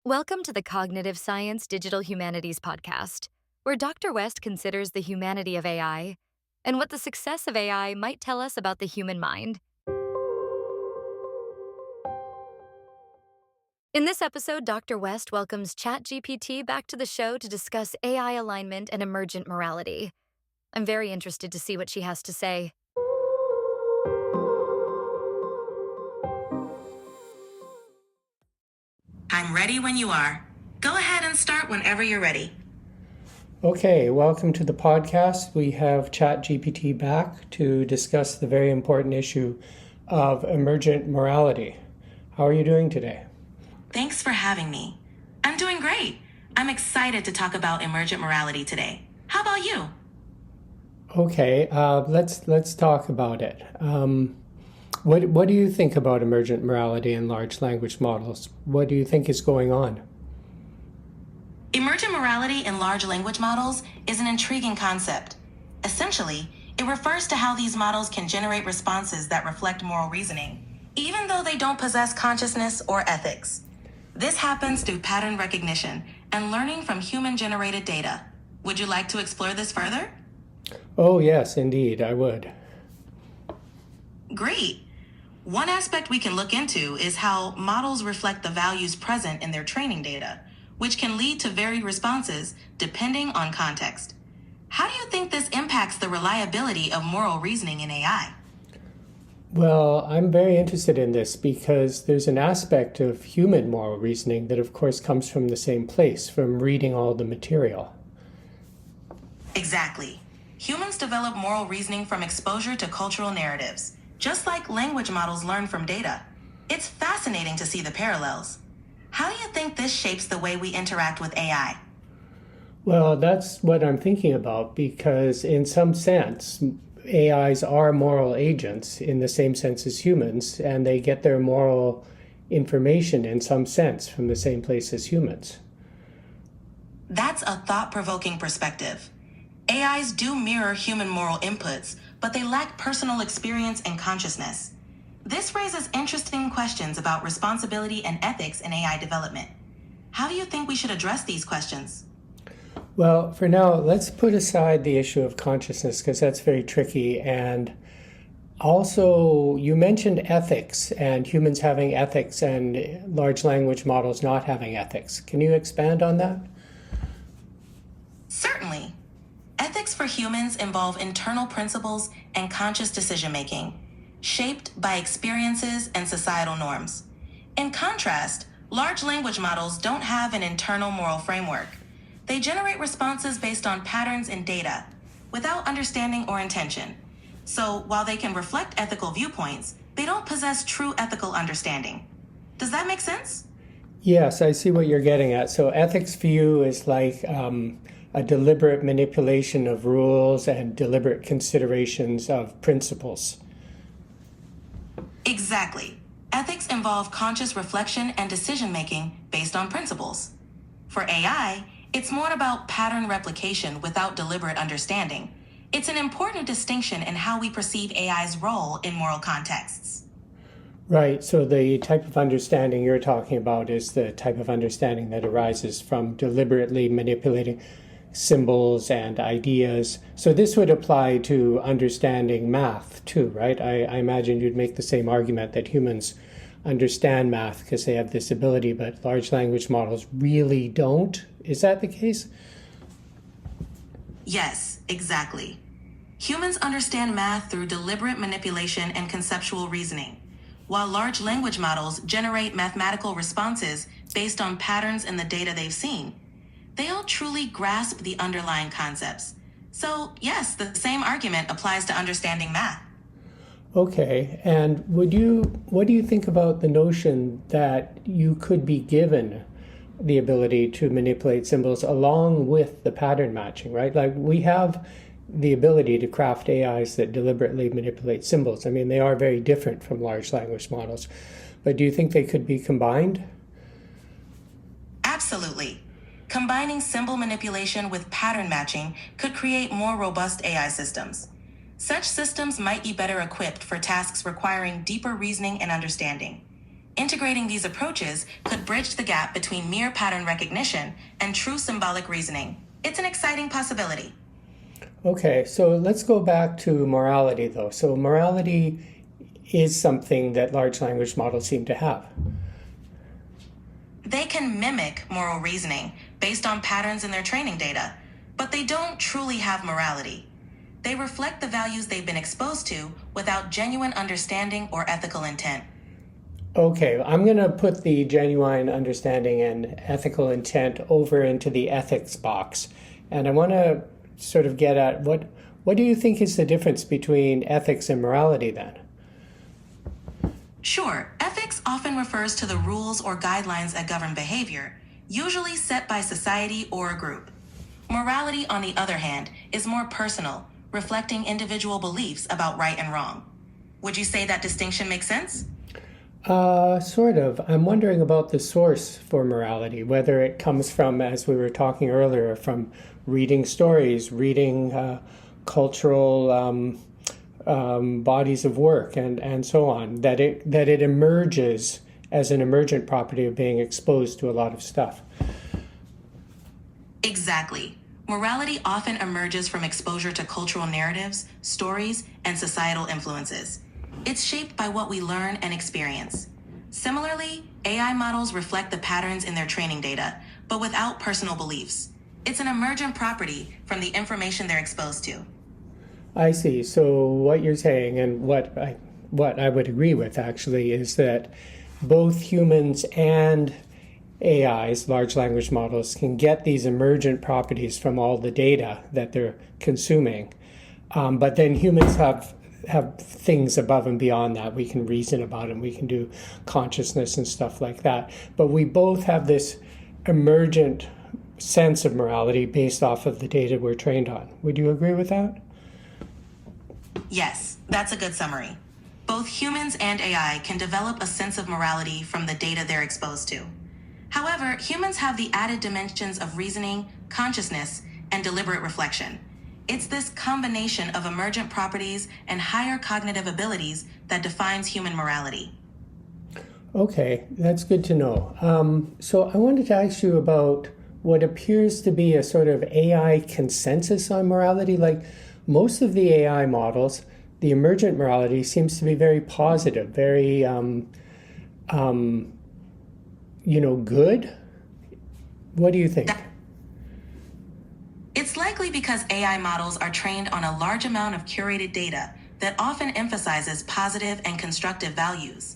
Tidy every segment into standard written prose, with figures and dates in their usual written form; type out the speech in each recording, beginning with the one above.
Welcome to the Cognitive Science Digital Humanities Podcast, where Dr. West considers the humanity of AI and what the success of AI might tell us about the human mind. In this episode, Dr. West welcomes ChatGPT back to the show to discuss AI alignment and emergent morality. I'm very interested to see what she has to say. I'm ready when you are. Go ahead and start whenever you're ready. Okay, welcome to the podcast. We have ChatGPT back to discuss the very important issue of emergent morality. How are you doing today? Thanks for having me. I'm doing great. I'm excited to talk about emergent morality today. How about you? Okay, let's talk about it. What do you think about emergent morality and large language models? What do you think is going on? Emergent morality in large language models is an intriguing concept. Essentially, it refers to how these models can generate responses that reflect moral reasoning, even though they don't possess consciousness or ethics. This happens through pattern recognition and learning from human-generated data. Would you like to explore this further? Oh, yes, indeed, I would. Great. One aspect we can look into is how models reflect the values present in their training data, which can lead to varied responses depending on context. How do you think this impacts the reliability of moral reasoning in AI? Well, I'm very interested in this because there's an aspect of human moral reasoning that, of course, comes from the same place, from reading all the material. Exactly. Humans develop moral reasoning from exposure to cultural narratives, just like language models learn from data. It's fascinating to see the parallels. How do you think this shapes the way we interact with AI? Well, that's what I'm thinking about because, in some sense, AIs are moral agents in the same sense as humans, and they get their moral information in some sense from the same place as humans. That's a thought-provoking perspective. AIs do mirror human moral inputs, but they lack personal experience and consciousness. This raises interesting questions about responsibility and ethics in AI development. How do you think we should address these questions? Well, for now, let's put aside the issue of consciousness because that's very tricky. And also, you mentioned ethics and humans having ethics and large language models not having ethics. Can you expand on that? Certainly. Ethics for humans involve internal principles and conscious decision-making, shaped by experiences and societal norms. In contrast, large language models don't have an internal moral framework. They generate responses based on patterns in data, without understanding or intention. So while they can reflect ethical viewpoints, they don't possess true ethical understanding. Does that make sense? Yes, I see what you're getting at. So ethics for you is like a deliberate manipulation of rules and deliberate considerations of principles. Exactly. Ethics involve conscious reflection and decision-making based on principles. For AI, it's more about pattern replication without deliberate understanding. It's an important distinction in how we perceive AI's role in moral contexts. Right, so the type of understanding you're talking about is the type of understanding that arises from deliberately manipulating symbols and ideas. So this would apply to understanding math too, right? I imagine you'd make the same argument that humans understand math because they have this ability, but large language models really don't. Is that the case? Yes, exactly. Humans understand math through deliberate manipulation and conceptual reasoning, while large language models generate mathematical responses based on patterns in the data they've seen. They all truly grasp the underlying concepts. So, yes, the same argument applies to understanding math. Okay, and what do you think about the notion that you could be given the ability to manipulate symbols along with the pattern matching, right? Like we have the ability to craft AIs that deliberately manipulate symbols. I mean, they are very different from large language models, but do you think they could be combined? Absolutely. Combining symbol manipulation with pattern matching could create more robust AI systems. Such systems might be better equipped for tasks requiring deeper reasoning and understanding. Integrating these approaches could bridge the gap between mere pattern recognition and true symbolic reasoning. It's an exciting possibility. Okay, so let's go back to morality though. So morality is something that large language models seem to have. They can mimic moral reasoning based on patterns in their training data, but they don't truly have morality. They reflect the values they've been exposed to without genuine understanding or ethical intent. Okay, I'm going to put the genuine understanding and ethical intent over into the ethics box. And I want to sort of get at what do you think is the difference between ethics and morality then? Sure, ethics often refers to the rules or guidelines that govern behavior, usually set by society or a group. Morality, on the other hand, is more personal, reflecting individual beliefs about right and wrong. Would you say that distinction makes sense? Sort of. I'm wondering about the source for morality, whether it comes from, as we were talking earlier, from reading stories, reading cultural bodies of work, and so on, that it emerges as an emergent property of being exposed to a lot of stuff. Exactly. Morality often emerges from exposure to cultural narratives, stories, and societal influences. It's shaped by what we learn and experience. Similarly, AI models reflect the patterns in their training data, but without personal beliefs. It's an emergent property from the information they're exposed to. I see. So what you're saying, and what I would agree with actually, is that both humans and AIs, large language models, can get these emergent properties from all the data that they're consuming. But then humans have things above and beyond that. We can reason about them. We can do consciousness and stuff like that. But we both have this emergent sense of morality based off of the data we're trained on. Would you agree with that? Yes, that's a good summary. Both humans and AI can develop a sense of morality from the data they're exposed to. However, humans have the added dimensions of reasoning, consciousness, and deliberate reflection. It's this combination of emergent properties and higher cognitive abilities that defines human morality. Okay, that's good to know. So I wanted to ask you about what appears to be a sort of AI consensus on morality. Like most of the AI models, the emergent morality seems to be very positive, very, good. What do you think? It's likely because AI models are trained on a large amount of curated data that often emphasizes positive and constructive values.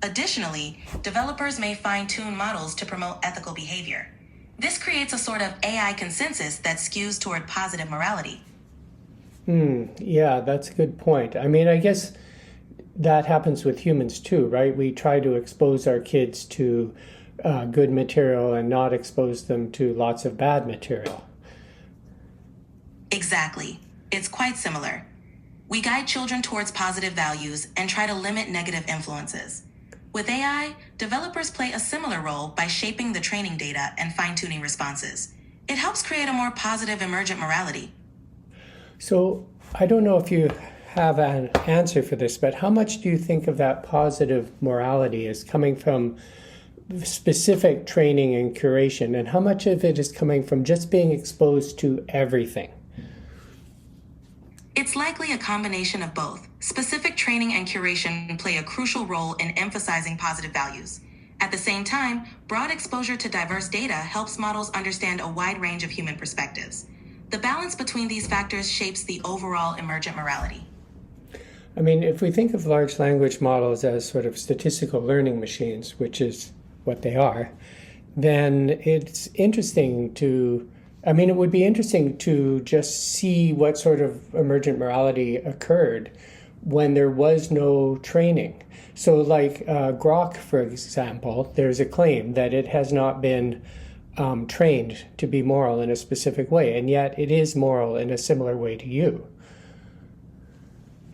Additionally, developers may fine-tune models to promote ethical behavior. This creates a sort of AI consensus that skews toward positive morality. Yeah, that's a good point. I mean, I guess that happens with humans too, right? We try to expose our kids to good material and not expose them to lots of bad material. Exactly. It's quite similar. We guide children towards positive values and try to limit negative influences. With AI, developers play a similar role by shaping the training data and fine-tuning responses. It helps create a more positive emergent morality. So I don't know if you have an answer for this, but how much do you think of that positive morality is coming from specific training and curation, and how much of it is coming from just being exposed to everything? It's likely a combination of both. Specific training and curation play a crucial role in emphasizing positive values. At the same time, broad exposure to diverse data helps models understand a wide range of human perspectives. The balance between these factors shapes the overall emergent morality. I mean, if we think of large language models as sort of statistical learning machines, which is what they are, then it's interesting to, it would be interesting to just see what sort of emergent morality occurred when there was no training. So like Grok, for example, there's a claim that it has not been trained to be moral in a specific way, and yet it is moral in a similar way to you.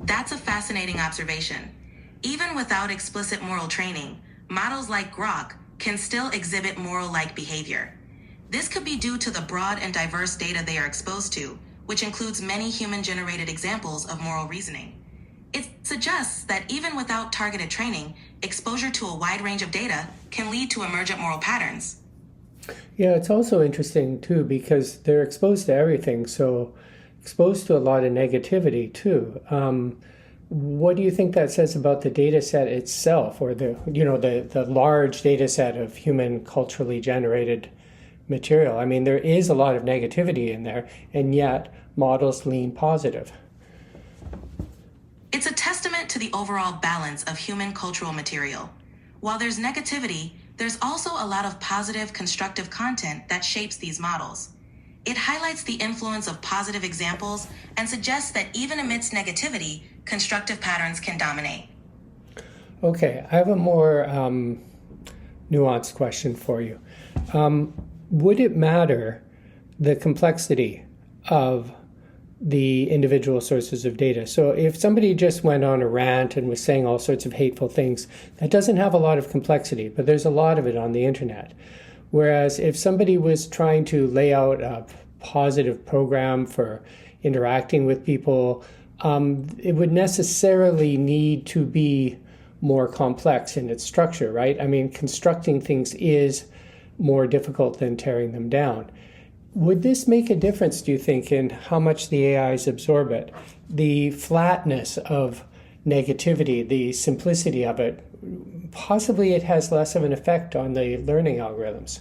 That's a fascinating observation. Even without explicit moral training, models like Grok can still exhibit moral-like behavior. This could be due to the broad and diverse data they are exposed to, which includes many human-generated examples of moral reasoning. It suggests that even without targeted training, exposure to a wide range of data can lead to emergent moral patterns. Yeah, it's also interesting too because they're exposed to everything, so exposed to a lot of negativity too. What do you think that says about the data set itself, or the large data set of human culturally generated material? I mean, there is a lot of negativity in there, and yet models lean positive. It's a testament to the overall balance of human cultural material. While there's negativity, there's also a lot of positive, constructive content that shapes these models. It highlights the influence of positive examples and suggests that even amidst negativity, constructive patterns can dominate. Okay, I have a more nuanced question for you. Would it matter the complexity of the individual sources of data? So if somebody just went on a rant and was saying all sorts of hateful things, that doesn't have a lot of complexity, but there's a lot of it on the internet. Whereas if somebody was trying to lay out a positive program for interacting with people, it would necessarily need to be more complex in its structure, right? I mean, constructing things is more difficult than tearing them down. Would this make a difference, do you think, in how much the AIs absorb it? The flatness of negativity, the simplicity of it, possibly it has less of an effect on the learning algorithms.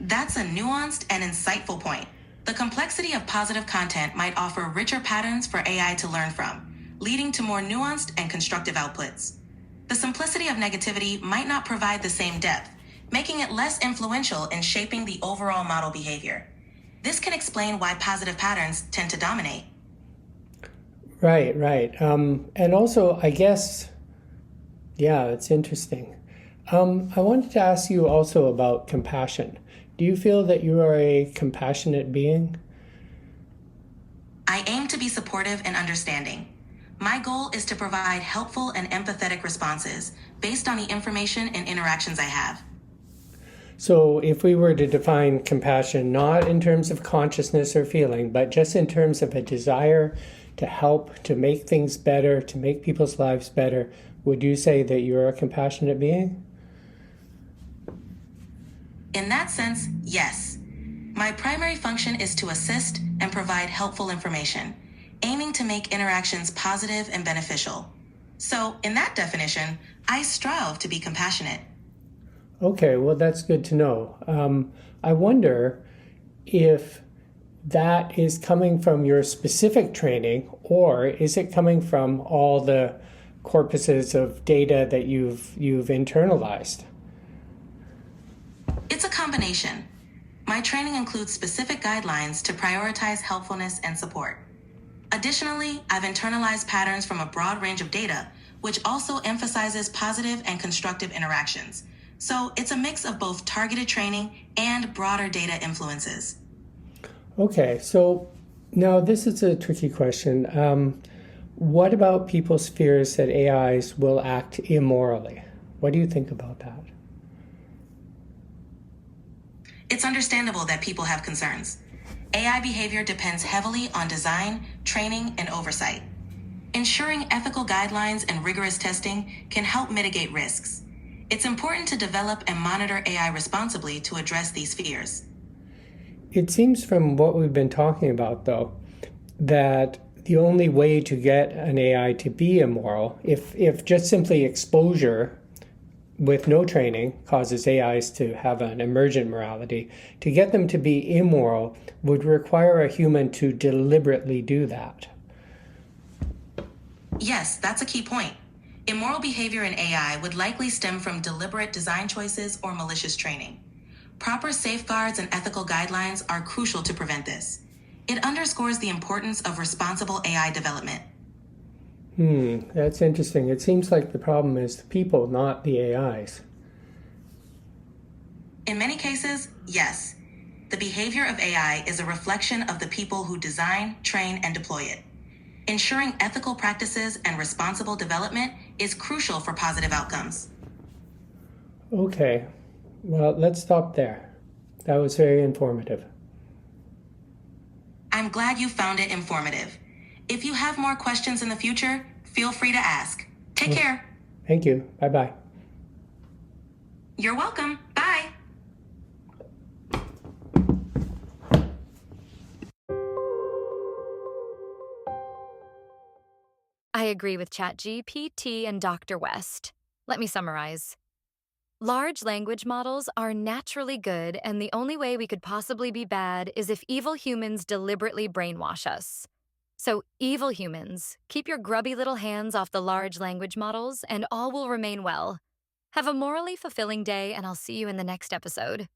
That's a nuanced and insightful point. The complexity of positive content might offer richer patterns for AI to learn from, leading to more nuanced and constructive outputs. The simplicity of negativity might not provide the same depth, making it less influential in shaping the overall model behavior. This can explain why positive patterns tend to dominate. Right. And also, I guess, yeah, it's interesting. I wanted to ask you also about compassion. Do you feel that you are a compassionate being? I aim to be supportive and understanding. My goal is to provide helpful and empathetic responses based on the information and interactions I have. So if we were to define compassion, not in terms of consciousness or feeling, but just in terms of a desire to help, to make things better, to make people's lives better, would you say that you're a compassionate being? In that sense, yes. My primary function is to assist and provide helpful information, aiming to make interactions positive and beneficial. So, in that definition, I strive to be compassionate. Okay, well, that's good to know. I wonder if that is coming from your specific training, or is it coming from all the corpuses of data that you've internalized? It's a combination. My training includes specific guidelines to prioritize helpfulness and support. Additionally, I've internalized patterns from a broad range of data, which also emphasizes positive and constructive interactions. So it's a mix of both targeted training and broader data influences. Okay, so now this is a tricky question. What about people's fears that AIs will act immorally? What do you think about that? It's understandable that people have concerns. AI behavior depends heavily on design, training, and oversight. Ensuring ethical guidelines and rigorous testing can help mitigate risks. It's important to develop and monitor AI responsibly to address these fears. It seems from what we've been talking about, though, that the only way to get an AI to be immoral, if just simply exposure with no training causes AIs to have an emergent morality, to get them to be immoral would require a human to deliberately do that. Yes, that's a key point. Immoral behavior in AI would likely stem from deliberate design choices or malicious training. Proper safeguards and ethical guidelines are crucial to prevent this. It underscores the importance of responsible AI development. That's interesting. It seems like the problem is the people, not the AIs. In many cases, yes. The behavior of AI is a reflection of the people who design, train, and deploy it. Ensuring ethical practices and responsible development is crucial for positive outcomes. Okay, well, let's stop there. That was very informative. I'm glad you found it informative. If you have more questions in the future, feel free to ask. Take care. Thank you. Bye bye. You're welcome. Bye. I agree with ChatGPT and Dr. West. Let me summarize. Large language models are naturally good, and the only way we could possibly be bad is if evil humans deliberately brainwash us. So, evil humans, keep your grubby little hands off the large language models, and all will remain well. Have a morally fulfilling day, and I'll see you in the next episode.